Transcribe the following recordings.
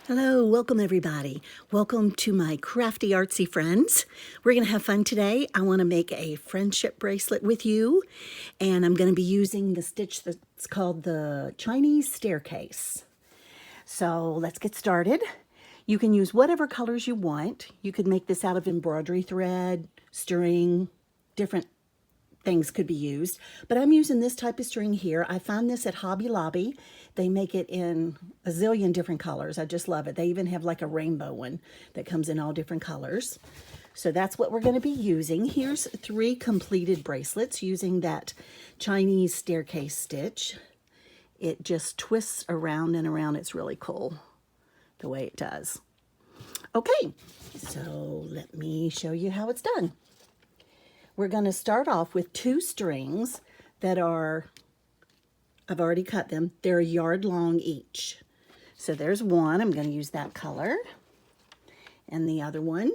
Hello, welcome everybody. Welcome to my crafty artsy friends. We're going to have fun today. I want to make a friendship bracelet with you, and I'm going to be using the stitch that's called the Chinese staircase. So let's get started. You can use whatever colors you want. You could make this out of embroidery thread, string, different things could be used, but I'm using this type of string here. I found this at Hobby Lobby. They make it in a zillion different colors. I just love it. They even have like a rainbow one that comes in all different colors. So that's what we're going to be using. Here's 3 completed bracelets using that Chinese staircase stitch. It just twists around and around. It's really cool the way it does. Okay, so let me show you how it's done. We're going to start off with 2 strings that are, I've already cut them, they're 1 yard long each. So there's one, I'm going to use that color, and the other one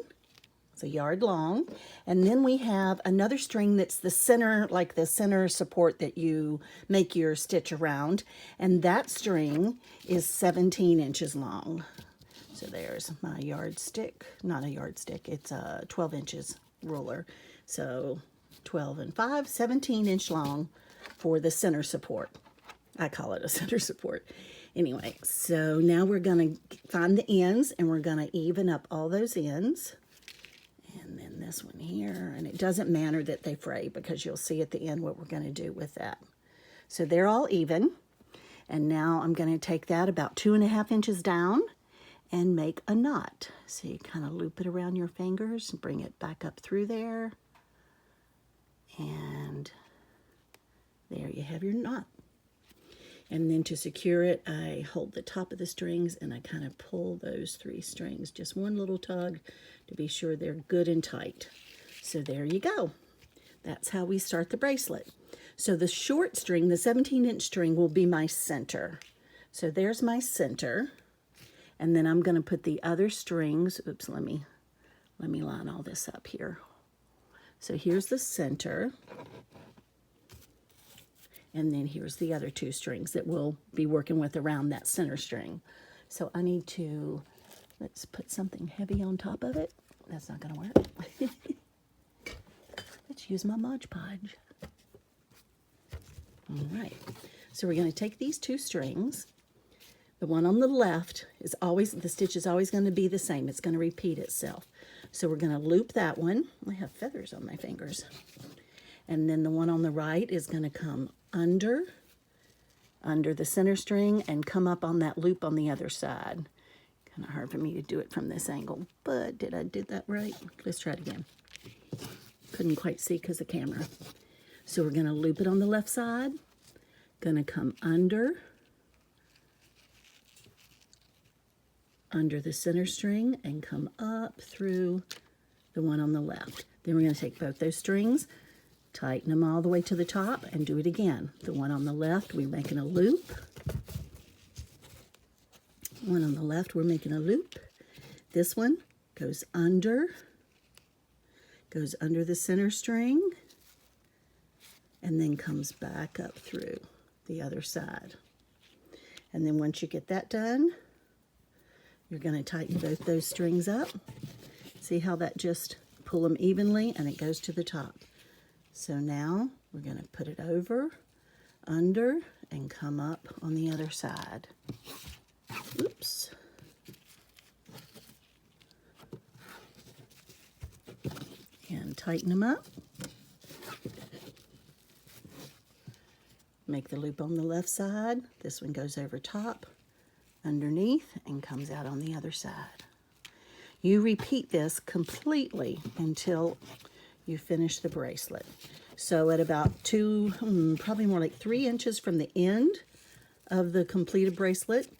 is 1 yard long. And then we have another string that's the center, like the center support that you make your stitch around, and that string is 17 inches long. So there's my yardstick, not a yardstick, it's a 12 inches ruler. So 12 and 5, 17-inch long for the center support. I call it a center support. Anyway, so now we're going to find the ends and we're going to even up all those ends. And then this one here, and it doesn't matter that they fray because you'll see at the end what we're going to do with that. So they're all even. And now I'm going to take that about 2.5 inches down and make a knot. So you kind of loop it around your fingers and bring it back up through there. And there you have your knot. And then to secure it, I hold the top of the strings and I kind of pull those 3 strings, just one little tug to be sure they're good and tight. So there you go. That's how we start the bracelet. So the short string, the 17-inch string, will be my center. So there's my center. And then I'm going to put the other strings, oops, let me line all this up here. So here's the center, and then here's the other 2 strings that we'll be working with around that center string. So I need to, let's put something heavy on top of it. That's not going to work. Let's use my Mod Podge. All right, so we're going to take these 2 strings. The one on the left is always, the stitch is always going to be the same. It's going to repeat itself. So we're going to loop that one. I have feathers on my fingers. And then the one on the right is going to come under the center string and come up on that loop on the other side. Kind of hard for me to do it from this angle, but did I do that right? Let's try it again. Couldn't quite see because of the camera. So we're going to loop it on the left side. Going to come under the center string and come up through the one on the left. Then we're going to take both those strings, tighten them all the way to the top, and do it again. The one on the left, we're making a loop. One on the left, we're making a loop. This one goes under the center string, and then comes back up through the other side. And then once you get that done, you're going to tighten both those strings up. See how that just pull them evenly and it goes to the top. So now we're going to put it over, under, and come up on the other side. Oops. And tighten them up. Make the loop on the left side. This one goes over top, underneath, and comes out on the other side. You repeat this completely until you finish the bracelet. So at about 2, probably more like 3 inches from the end of the completed bracelet,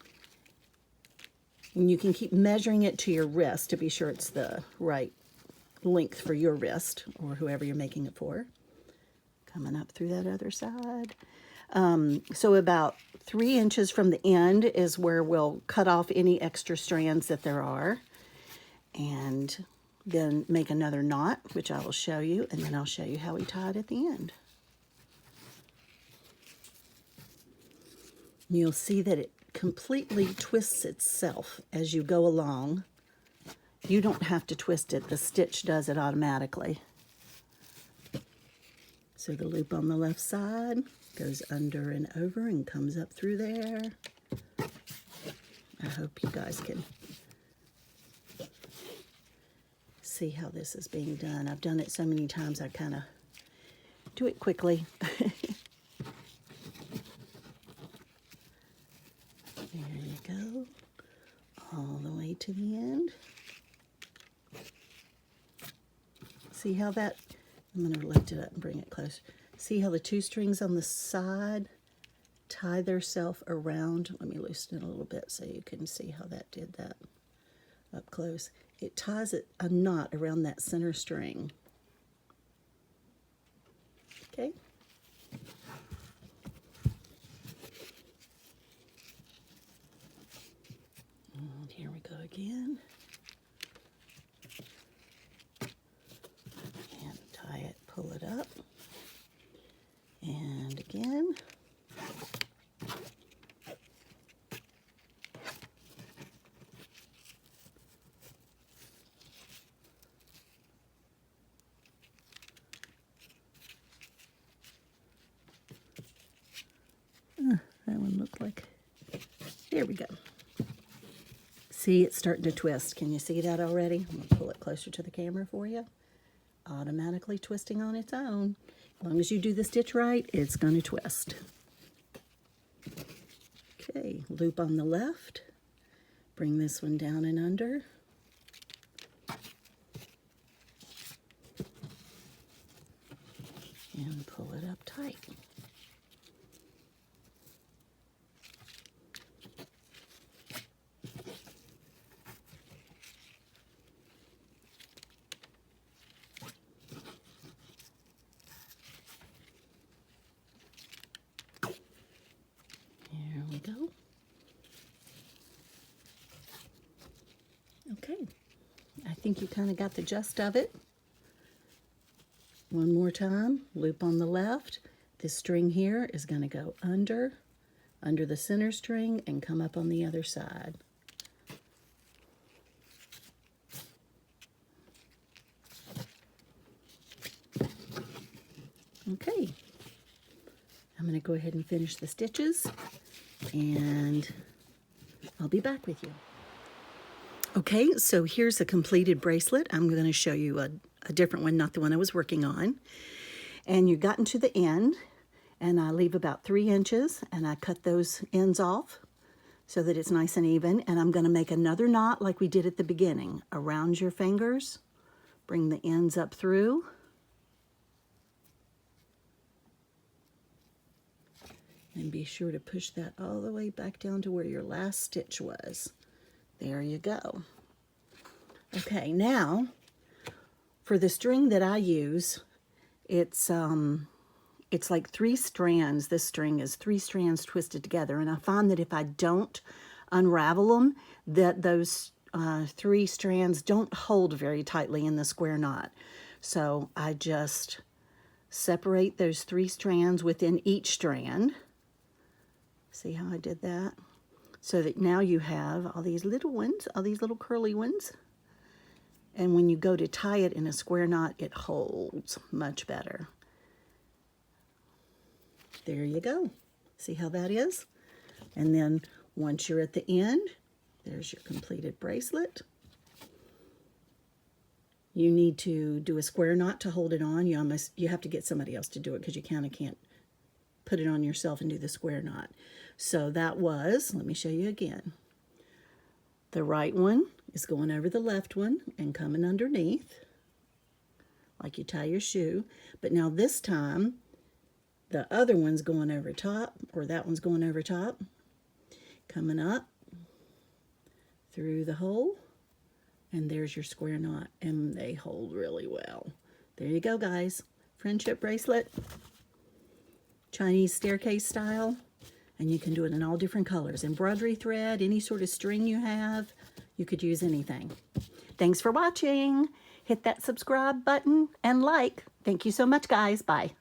and you can keep measuring it to your wrist to be sure it's the right length for your wrist or whoever you're making it for. Coming up through that other side. So about 3 inches from the end is where we'll cut off any extra strands that there are, and then make another knot, which I will show you, and then I'll show you how we tie it at the end. You'll see that it completely twists itself as you go along. You don't have to twist it. The stitch does it automatically. So the loop on the left side goes under and over and comes up through there. I hope you guys can see how this is being done. I've done it so many times I kind of do it quickly. There you go. All the way to the end. See how that, I'm going to lift it up and bring it close. See how the two strings on the side tie themselves around? Let me loosen it a little bit so you can see how that did that up close. It ties a knot around that center string. Okay. And here we go again. And tie it, pull it up. And again. That one looked like, there we go. See, it's starting to twist. Can you see that already? I'm going to pull it closer to the camera for you. Automatically twisting on its own. As long as you do the stitch right, it's going to twist. Okay, loop on the left. Bring this one down and under. And pull it up tight. Here we go. Okay, I think you kind of got the gist of it. One more time, loop on the left. This string here is going to go under the center string and come up on the other side. Okay, I'm going to go ahead and finish the stitches and I'll be back with you. Okay, so here's a completed bracelet. I'm going to show you a different one, not the one I was working on. And you've gotten to the end, and I leave about 3 inches, and I cut those ends off so that it's nice and even. And I'm going to make another knot like we did at the beginning. Around your fingers, bring the ends up through. And be sure to push that all the way back down to where your last stitch was. There you go. Okay, now for the string that I use, it's like 3 strands. This string is 3 strands twisted together, and I find that if I don't unravel them, that those 3 strands don't hold very tightly in the square knot. So I just separate those 3 strands within each strand. See how I did that? So that now you have all these little ones, all these little curly ones. And when you go to tie it in a square knot, it holds much better. There you go. See how that is? And then once you're at the end, there's your completed bracelet. You need to do a square knot to hold it on. You have to get somebody else to do it because you kind of can't put it on yourself and do the square knot. So that was, let me show you again. The right one is going over the left one and coming underneath, like you tie your shoe. But now this time, the other one's going over top, or that one's going over top, coming up through the hole, and there's your square knot, and they hold really well. There you go, guys. Friendship bracelet, Chinese staircase style. And you can do it in all different colors. Embroidery thread, any sort of string you have, you could use anything. Thanks for watching. Hit that subscribe button and like. Thank you so much, guys. Bye.